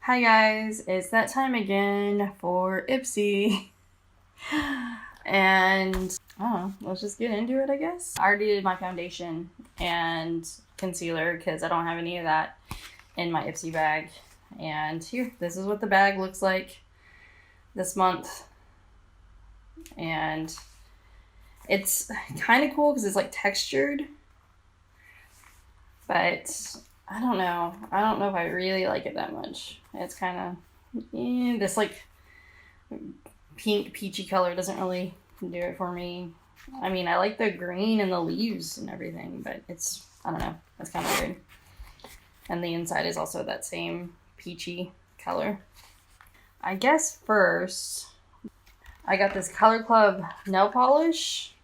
Hi guys, it's that time again for Ipsy. And let's just get into it, I guess. I already did my foundation and concealer because I don't have any of that in my Ipsy bag. And here, this is what the bag looks like this month. And it's kind of cool because it's like textured, but I don't know. I don't know if I really like it that much. It's kind of, this like pink peachy color doesn't really do it for me. I mean, I like the green and the leaves and everything, but it's, I don't know, it's kind of weird. And the inside is also that same peachy color. I guess first, I got this Color Club nail polish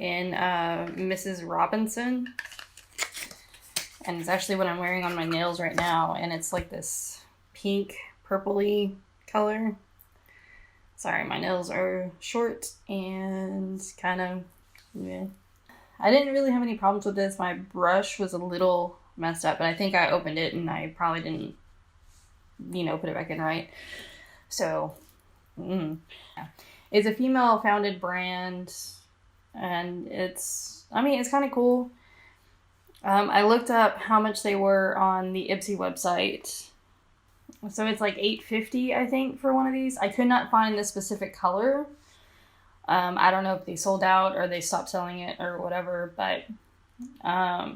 in Mrs. Robinson. And it's actually what I'm wearing on my nails right now. And it's like this pink, purpley color. Sorry, my nails are short and kind of, I didn't really have any problems with this. My brush was a little messed up, but I think I opened it and I probably didn't, put it back in right. So, it's a female founded brand and it's kind of cool. I looked up how much they were on the Ipsy website. So it's like $8.50, I think, for one of these. I could not find the specific color. I don't know if they sold out or they stopped selling it or whatever, but I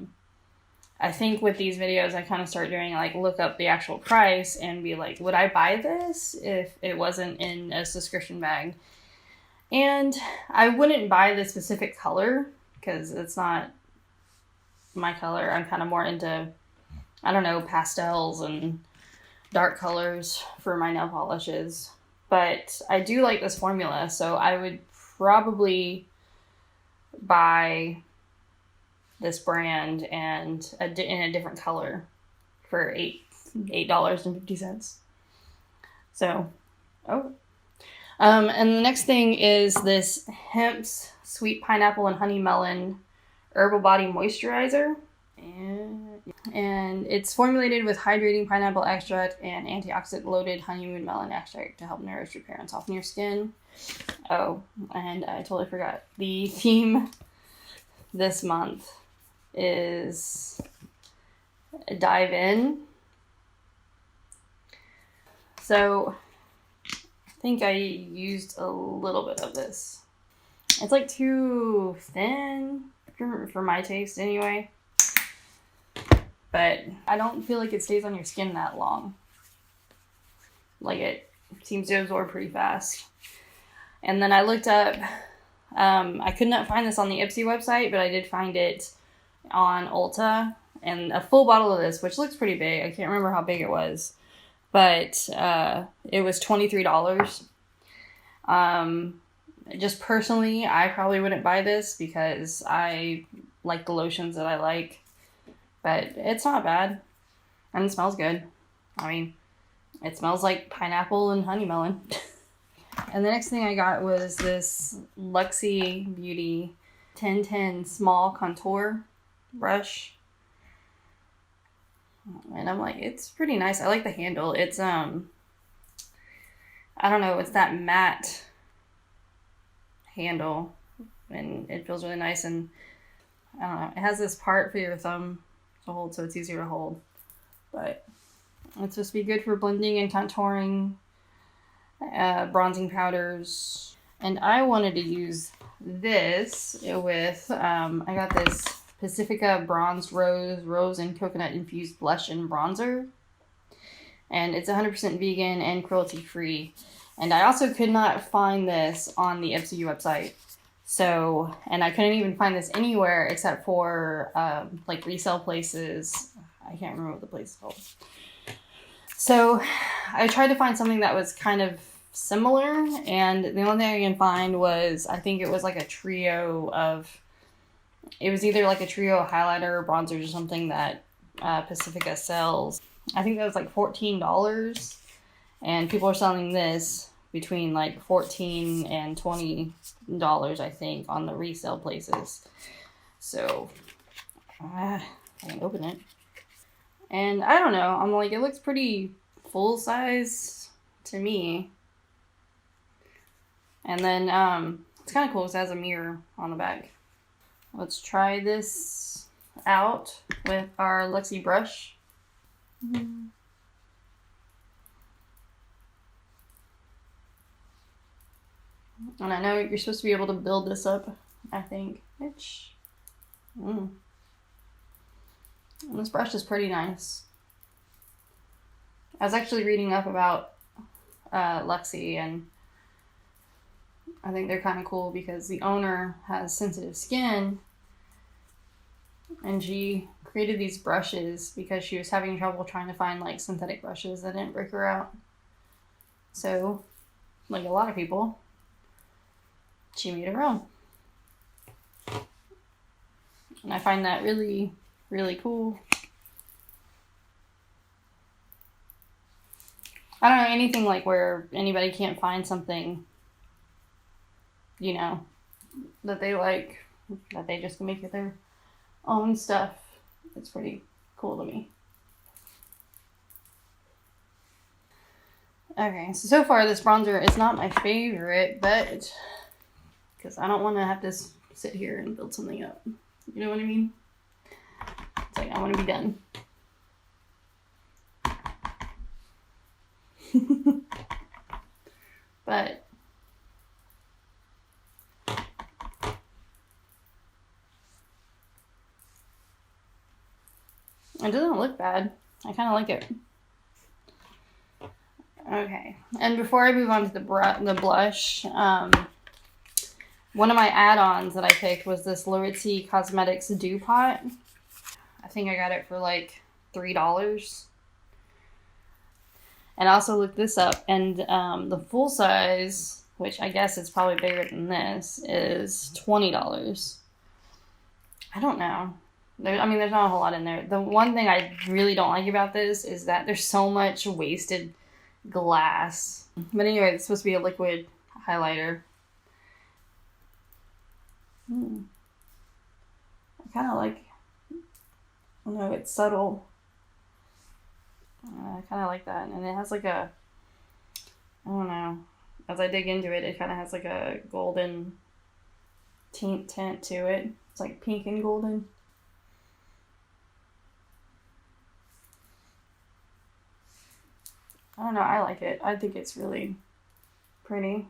think with these videos, I kind of start doing like look up the actual price and be like, would I buy this if it wasn't in a subscription bag? And I wouldn't buy the specific color because it's not my color. I'm kind of more into, pastels and dark colors for my nail polishes. But I do like this formula, so I would probably buy this brand and in a different color for $8.50. So, and the next thing is this Hempz Sweet Pineapple and Honey Melon Herbal Body Moisturizer. And it's formulated with hydrating pineapple extract and antioxidant loaded honeymoon melon extract to help nourish, repair, and soften your skin. Oh, and I totally forgot. The theme this month is Dive In. So I think I used a little bit of this. It's like too thin for my taste anyway. But I don't feel like it stays on your skin that long. Like it seems to absorb pretty fast. And then I looked up, I could not find this on the Ipsy website, but I did find it on Ulta. And a full bottle of this, which looks pretty big. I can't remember how big it was. But it was $23. Just personally, I probably wouldn't buy this because I like the lotions that I like. But it's not bad. And it smells good. It smells like pineapple and honey melon. And the next thing I got was this LUXIE Beauty 1010 small contour brush. And I'm like, it's pretty nice. I like the handle. It's, I don't know, it's that matte handle. And it feels really nice. And I don't know, it has this part for your thumb to hold, so it's easier to hold. But it's supposed to be good for blending and contouring, bronzing powders. And I wanted to use this with, I got this Pacifica Bronzed Rose and Coconut Infused Blush and Bronzer. And it's 100% vegan and cruelty free. And I also could not find this on the Ipsy website. So, and I couldn't even find this anywhere except for, like resale places. I can't remember what the place is called. So, I tried to find something that was kind of similar, and the only thing I can find was, I think it was like a trio of, it was either like a trio of highlighter or bronzers or something that Pacifica sells. I think that was like $14, and people are selling this between like $14 and $20, I think, on the resale places. So, I can open it. And I don't know, I'm like, it looks pretty full size to me. And then it's kind of cool because it has a mirror on the back. Let's try this out with our LUXIE brush. And I know you're supposed to be able to build this up, I think. And this brush is pretty nice. I was actually reading up about LUXIE, and I think they're kind of cool because the owner has sensitive skin, and she created these brushes because she was having trouble trying to find like synthetic brushes that didn't break her out. So, like a lot of people, she made her own. And I find that really, really cool. I don't know, anything like where anybody can't find something, you know, that they like, that they just make it their own stuff. It's pretty cool to me. Okay, so far this bronzer is not my favorite, but because I don't want to have to sit here and build something up. You know what I mean? It's like, I want to be done. But it doesn't look bad. I kind of like it. Okay, and before I move on to the blush, one of my add-ons that I picked was this Laritzy Cosmetics Dew Pot. I think I got it for like $3. And I also looked this up, and the full size, which I guess is probably bigger than this, is $20. I don't know. There's not a whole lot in there. The one thing I really don't like about this is that there's so much wasted glass. But anyway, it's supposed to be a liquid highlighter. I kind of like, I don't know, it's subtle. I kind of like that. And it has like a, I don't know, as I dig into it, it kind of has like a golden tint to it. It's like pink and golden. I don't know, I like it. I think it's really pretty.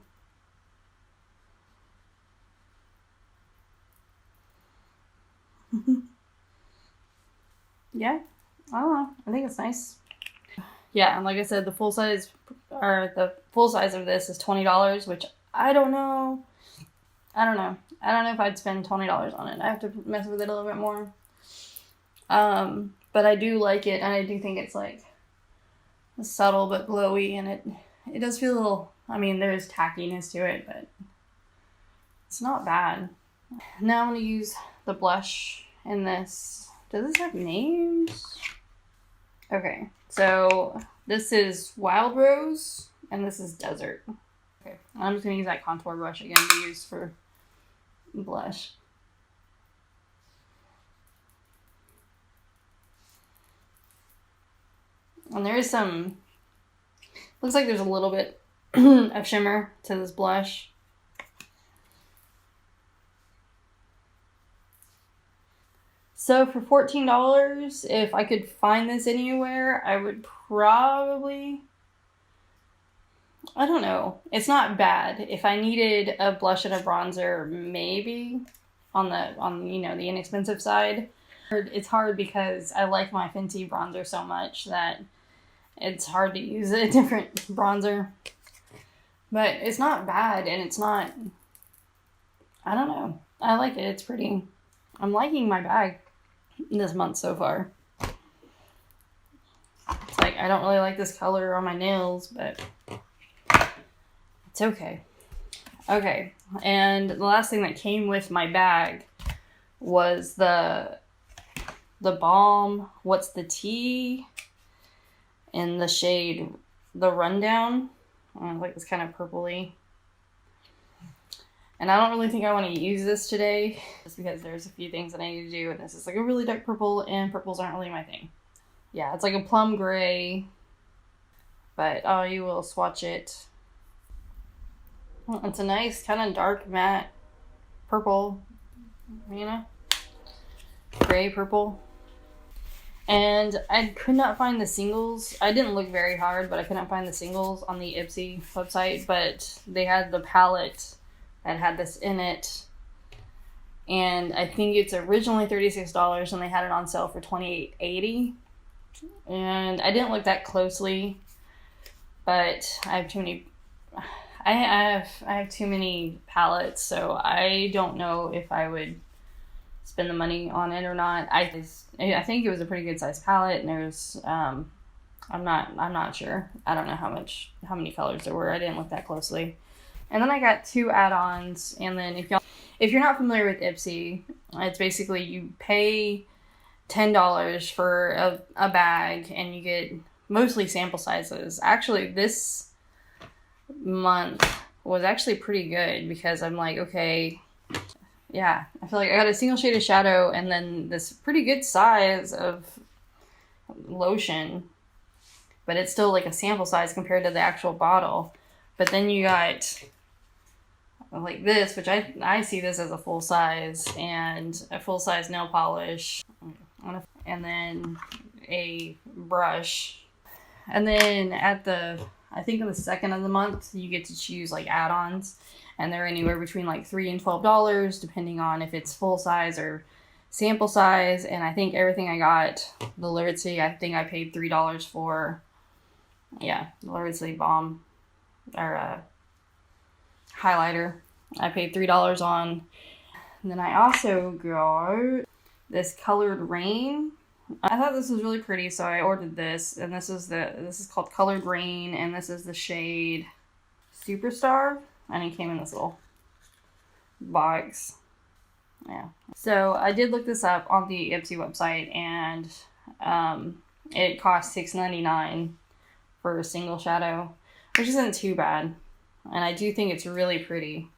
Yeah, I don't know. I think it's nice. Yeah, and like I said, the full size of this is $20, which I don't know. I don't know if I'd spend $20 on it. I have to mess with it a little bit more. But I do like it, and I do think it's like subtle but glowy, and it does feel a little, there's tackiness to it, but it's not bad. Now I'm going to use the blush in this. Does this have names? Okay, so this is Wild Rose, and this is Desert. Okay, I'm just going to use that contour brush again to use for blush. And there is some, looks like there's a little bit of shimmer to this blush. So for $14, if I could find this anywhere, I would probably, I don't know. It's not bad. If I needed a blush and a bronzer, maybe on the inexpensive side. It's hard because I like my Fenty bronzer so much that it's hard to use a different bronzer. But it's not bad, and it's not, I don't know. I like it. It's pretty. I'm liking my bag this month so far. It's like, I don't really like this color on my nails, but it's okay. Okay, and the last thing that came with my bag was the Balm What's the Tea in the shade The Rundown. Like this kind of purpley. And I don't really think I want to use this today, just because there's a few things that I need to do, and this is like a really dark purple, and purples aren't really my thing. Yeah, it's like a plum gray, but oh, you will swatch it. It's a nice kind of dark matte purple, you know, gray purple. And I could not find the singles. I didn't look very hard, but I couldn't find the singles on the Ipsy website. But they had the palette that had this in it. And I think it's originally $36 and they had it on sale for $28.80. And I didn't look that closely, but I have too many. I have too many palettes, so I don't know if I would spend the money on it or not. I think it was a pretty good sized palette, and there's I'm not sure. I don't know how many colors there were. I didn't look that closely. And then I got 2 add-ons, and then if you're not familiar with Ipsy, it's basically you pay $10 for a bag and you get mostly sample sizes. Actually, this month was actually pretty good because I'm like, okay, yeah, I feel like I got a single shade of shadow and then this pretty good size of lotion, but it's still like a sample size compared to the actual bottle. But then you got like this, which I see this as a full size, and a full size nail polish, and then a brush. And then I think on the 2nd of the month, you get to choose like add-ons, and they're anywhere between like $3 and $12, depending on if it's full size or sample size. And I think everything I got, the Laritzy, I think I paid $3 for. Yeah, the Laritzy Balm or highlighter, I paid $3 on. And then I also got this colored Raine. I thought this was really pretty, so I ordered this, and this is called Colored Raine, and this is the shade Superstar, and it came in this little box. Yeah. So I did look this up on the Ipsy website, and it cost $6.99 for a single shadow, which isn't too bad, and I do think it's really pretty.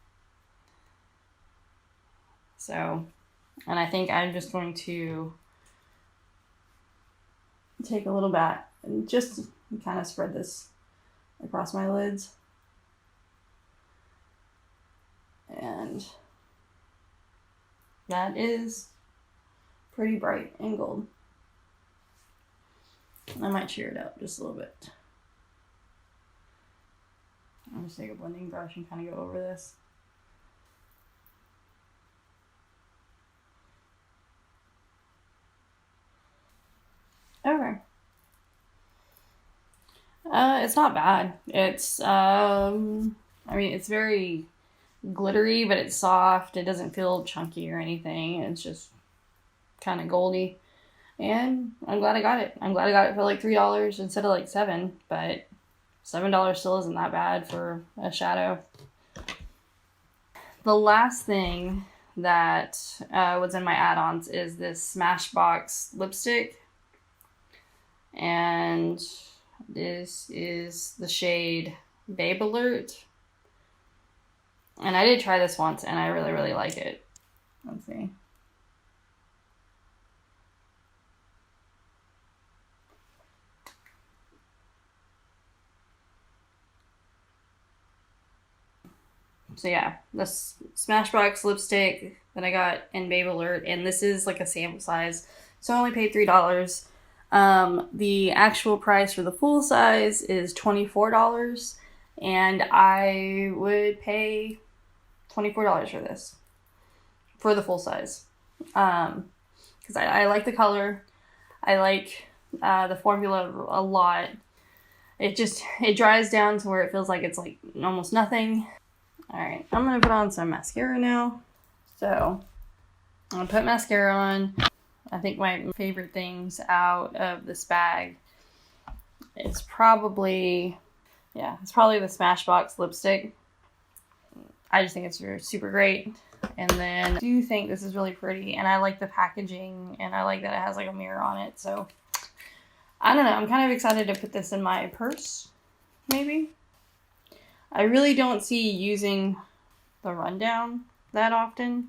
So, and I think I'm just going to take a little bit and just kind of spread this across my lids. And that is pretty bright and gold. I might cheer it up just a little bit. I'll just take a blending brush and kind of go over this. Okay. It's not bad. It's, I mean, it's very glittery, but it's soft. It doesn't feel chunky or anything. It's just kind of goldy. And I'm glad I got it. I'm glad I got it for like $3 instead of like $7, but $7 still isn't that bad for a shadow. The last thing that was in my add-ons is this Smashbox lipstick. And this is the shade Babe Alert. And I did try this once, and I really, really like it. Let's see. So yeah, this Smashbox lipstick that I got in Babe Alert, and this is like a sample size, so I only paid $3. The actual price for the full size is $24, and I would pay $24 for this, for the full size, because I like the color, I like the formula a lot. It dries down to where it feels like it's like almost nothing. Alright, I'm gonna put on some mascara now. So, I'm gonna put mascara on. I think my favorite things out of this bag is probably the Smashbox lipstick. I just think it's super great. And then I do think this is really pretty, and I like the packaging, and I like that it has like a mirror on it. So, I don't know, I'm kind of excited to put this in my purse, maybe. I really don't see using the Rundown that often,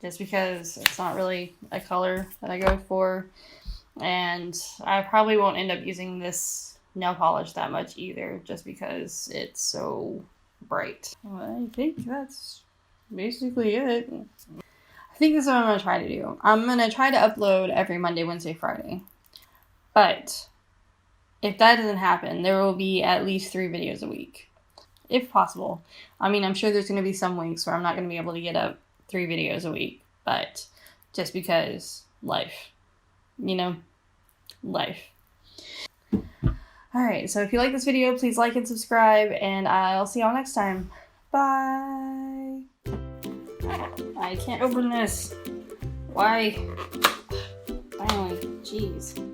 just because it's not really a color that I go for. And I probably won't end up using this nail polish that much either, just because it's so bright. Well, I think that's basically it. I think this is what I'm going to try to do. I'm going to try to upload every Monday, Wednesday, Friday. But if that doesn't happen, there will be at least 3 videos a week. If possible. I mean, I'm sure there's going to be some weeks where I'm not going to be able to get up 3 videos a week. But just because life. You know? Life. Alright, so if you like this video, please like and subscribe. And I'll see y'all next time. Bye! I can't open this. Why? Finally. Jeez.